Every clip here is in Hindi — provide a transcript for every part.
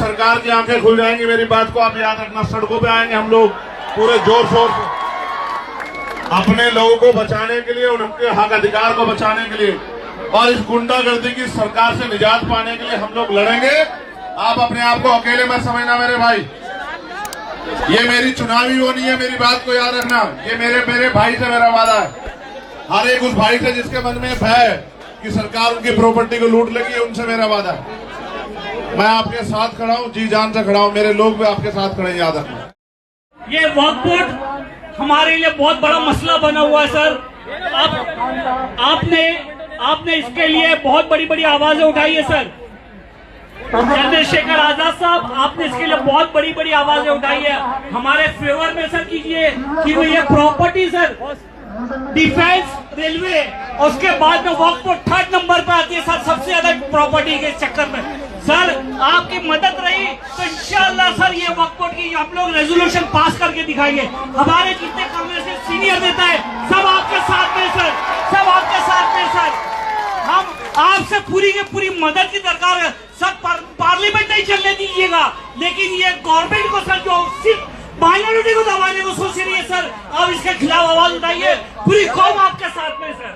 सरकार की आंखें खुल जाएंगी, मेरी बात को आप याद रखना। सड़कों पे आएंगे हम लोग पूरे जोर शोर से, अपने लोगों को बचाने के लिए, उनके हक अधिकार को बचाने के लिए और इस गुंडागर्दी की सरकार से निजात पाने के लिए हम लोग लड़ेंगे। आप अपने आप को अकेले मत समझना मेरे भाई, ये मेरी चुनावी वो नहीं है, मेरी बात को याद रखना। ये मेरे भाई से मेरा वादा है, हर एक उस भाई से जिसके मन में भय है कि सरकार उनकी प्रॉपर्टी को लूट लेगी, उनसे मेरा वादा है। मैं आपके साथ खड़ा हूँ, जी जान से खड़ा हूँ, मेरे लोग भी आपके साथ खड़े हैं, याद रखना। ये वक्फ बोर्ड हमारे लिए बहुत बड़ा मसला बना हुआ है सर। आपने इसके लिए बहुत बड़ी बड़ी आवाजें उठाई है सर। चंद्रशेखर आजाद साहब, आपने इसके लिए बहुत बड़ी बड़ी आवाजें उठाई है हमारे फेवर में सर कीजिए कि ये प्रॉपर्टी सर, डिफेंस, रेलवे और उसके बाद में वक्फ बोर्ड 3rd नंबर पर आती है सर, सबसे ज्यादा प्रॉपर्टी के चक्कर में। सर आपकी मदद रही तो इंशाअल्लाह सर ये वक्फ बोर्ड की हम लोग रेजोल्यूशन पास करके दिखाएंगे। हमारे जितने कांग्रेस के सीनियर नेता है सब आपके साथ में सर, सब आपके साथ में सर। हम आपसे पूरी की पूरी मदद की दरकार है सर। पार्लियामेंट नहीं चलने दीजिएगा, लेकिन ये गवर्नमेंट को सर जो सिर्फ माइनॉरिटी को दबाने को सोच रही है सर, आप इसके खिलाफ आवाज उठाइए, पूरी कौम आपके साथ में सर।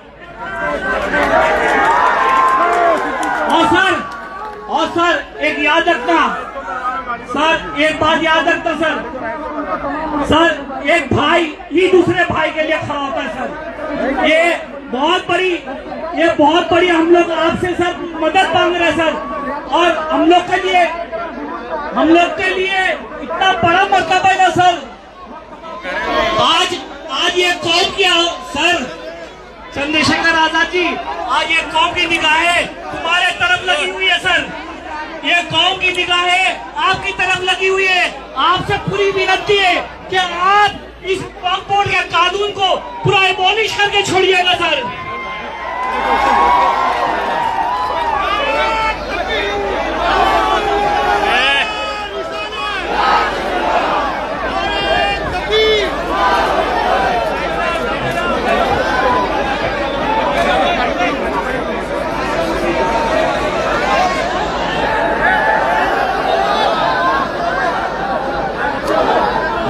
और सर एक याद रखना सर, एक बात याद रखना सर, एक भाई ही दूसरे भाई के लिए खड़ा होता है सर। ये बहुत बड़ी हम लोग आपसे सर मदद मांग रहे हैं सर, और हम लोग के लिए इतना बड़ा मर्तबा है ना सर। आज ये कौम की सर, चंद्रशेखर आजाद जी, आज ये कौम की निगाहें तुम्हारे तरफ लगी हुई है सर। ये कौम की निगाहें आपकी तरफ लगी हुई है। आपसे पूरी विनती है कि आप इस वक्फ बोर्ड के कानून को पूरा एबॉलिश करके छोड़िएगा सर।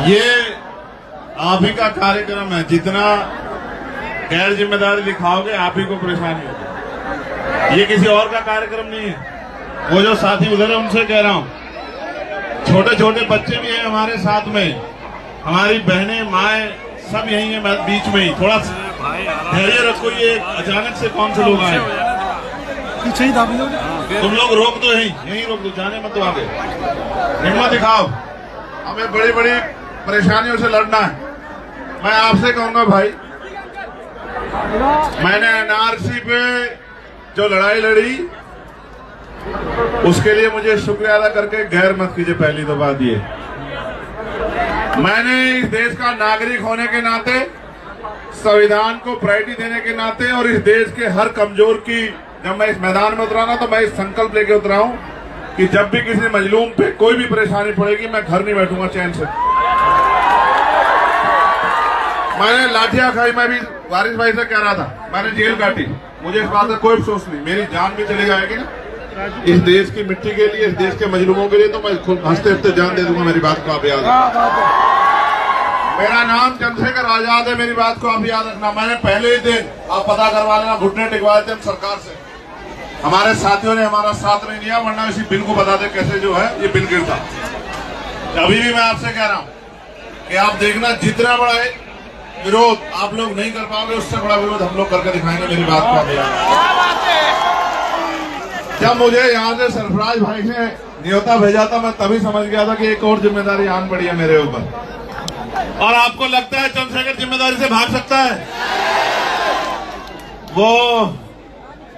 ये आप ही का कार्यक्रम है, जितना गैर जिम्मेदारी दिखाओगे आप ही को परेशानी होगी। ये किसी और का कार्यक्रम नहीं है। वो जो साथी उधर है उनसे कह रहा हूँ, छोटे छोटे बच्चे भी हैं हमारे साथ में, हमारी बहनें माएँ सब यही है बीच में ही। थोड़ा धैर्य रखो, ये अचानक से कौन से लोग आए, तुम लोग रोक दो, यही रोक दो, जाने मत दो आगे, हिम्मत दिखाओ। हमें बड़ी बड़ी परेशानियों से लड़ना है। मैं आपसे कहूंगा भाई, मैंने एनआरसी पे जो लड़ाई लड़ी उसके लिए मुझे शुक्रिया अदा करके गैर मत कीजिए। पहली तो बात ये, मैंने इस देश का नागरिक होने के नाते, संविधान को प्रायोरिटी देने के नाते और इस देश के हर कमजोर की, जब मैं इस मैदान में उतरा ना तो मैं इस संकल्प लेके उतरा हूं कि जब भी किसी मजलूम पे कोई भी परेशानी पड़ेगी मैं घर नहीं बैठूंगा चैन से। मैंने लाठियां खाई, मैं भी वारिस भाई से कह रहा था, मैंने जेल काटी, मुझे इस बात का कोई अफसोस नहीं। मेरी जान भी चली जाएगी ना इस देश की मिट्टी के लिए, इस देश के मजलूमों के लिए, तो मैं खुद हंसते हंसते जान दे दूंगा। मेरी बात को आप याद रखना। मेरा नाम चंद्रशेखर आजाद है, मेरी बात को आप याद रखना। मैंने पहले ही दिन, आप पता करवा लेना, घुटने टिकवाए थे हम सरकार से। हमारे साथियों ने हमारा साथ नहीं दिया, वरना इसी बिल को बता दे कैसे जो है ये बिल गिरता। अभी भी मैं आपसे कह रहा हूं कि आप देखना, जितना बड़ा विरोध आप लोग नहीं कर पाओगे, उससे बड़ा विरोध हम लोग करके दिखाएंगे। मेरी बात को आप याद। जब मुझे यहाँ से सरफराज भाई ने न्योता भेजा था, मैं तभी समझ गया था कि एक और जिम्मेदारी आन पड़ी है मेरे ऊपर। और आपको लगता है चंद्रशेखर जिम्मेदारी से भाग सकता है? वो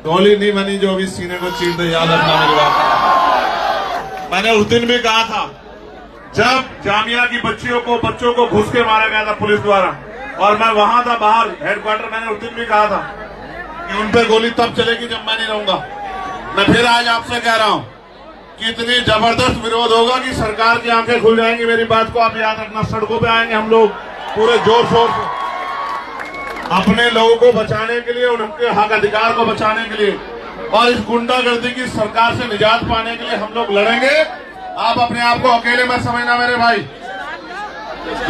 गोली नहीं बनी जो अभी सीने को चीर दे, याद रखना मेरी बात। मैंने उस दिन भी कहा था, जब जामिया की बच्चों को घुस के मारा गया था पुलिस द्वारा, और मैं वहां था बाहर हेडक्वार्टर, मैंने उस दिन भी कहा था कि उन पर गोली तब चलेगी जब मैं नहीं रहूंगा। मैं फिर आज आपसे कह रहा हूं कि इतनी जबरदस्त विरोध होगा कि सरकार की आंखें खुल जाएंगी। मेरी बात को आप याद रखना। सड़कों पे आएंगे हम लोग पूरे जोर शोर से, अपने लोगों को बचाने के लिए, उनके हक अधिकार को बचाने के लिए और इस गुंडागर्दी की सरकार से निजात पाने के लिए हम लोग लड़ेंगे। आप अपने आप को अकेले मत समझना मेरे भाई।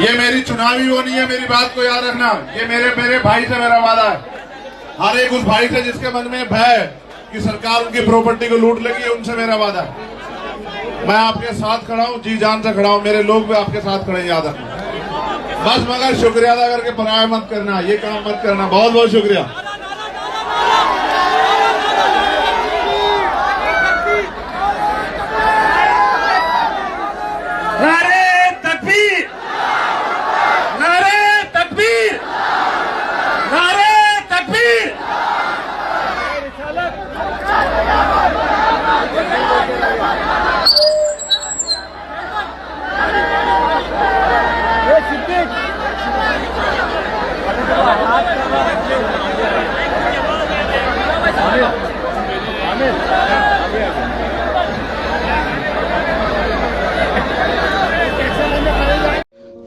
ये मेरी चुनावी वो नहीं है, मेरी बात को याद रखना। ये मेरे भाई से मेरा वादा है, हर एक उस भाई से जिसके मन में भय कि सरकार उनकी प्रॉपर्टी को लूट लेगी, उनसे मेरा वादा है। मैं आपके साथ खड़ा हूँ, जी जान से खड़ा हूँ, मेरे लोग भी आपके साथ खड़े, याद रखना। बस मगर शुक्रिया अदा करके पराया मत करना, ये काम मत करना। बहुत बहुत शुक्रिया। नारे तकबीर, नारे तकबीर, नारे तकबीर।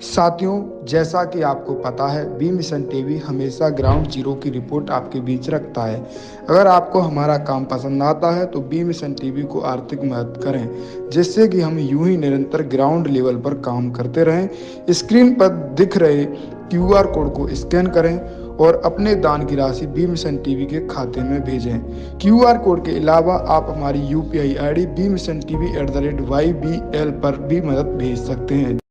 साथियों, जैसा कि आपको पता है, बी मिशन टीवी हमेशा ग्राउंड जीरो की रिपोर्ट आपके बीच रखता है। अगर आपको हमारा काम पसंद आता है तो बी मिशन टीवी को आर्थिक मदद करें, जिससे कि हम यूं ही निरंतर ग्राउंड लेवल पर काम करते रहें। स्क्रीन पर दिख रहे QR कोड को स्कैन करें और अपने दान की राशि बी मिशन टीवी के खाते में भेजें। QR कोड के अलावा आप हमारी UPI ID bmissiontv@ybl पर भी मदद भेज सकते हैं।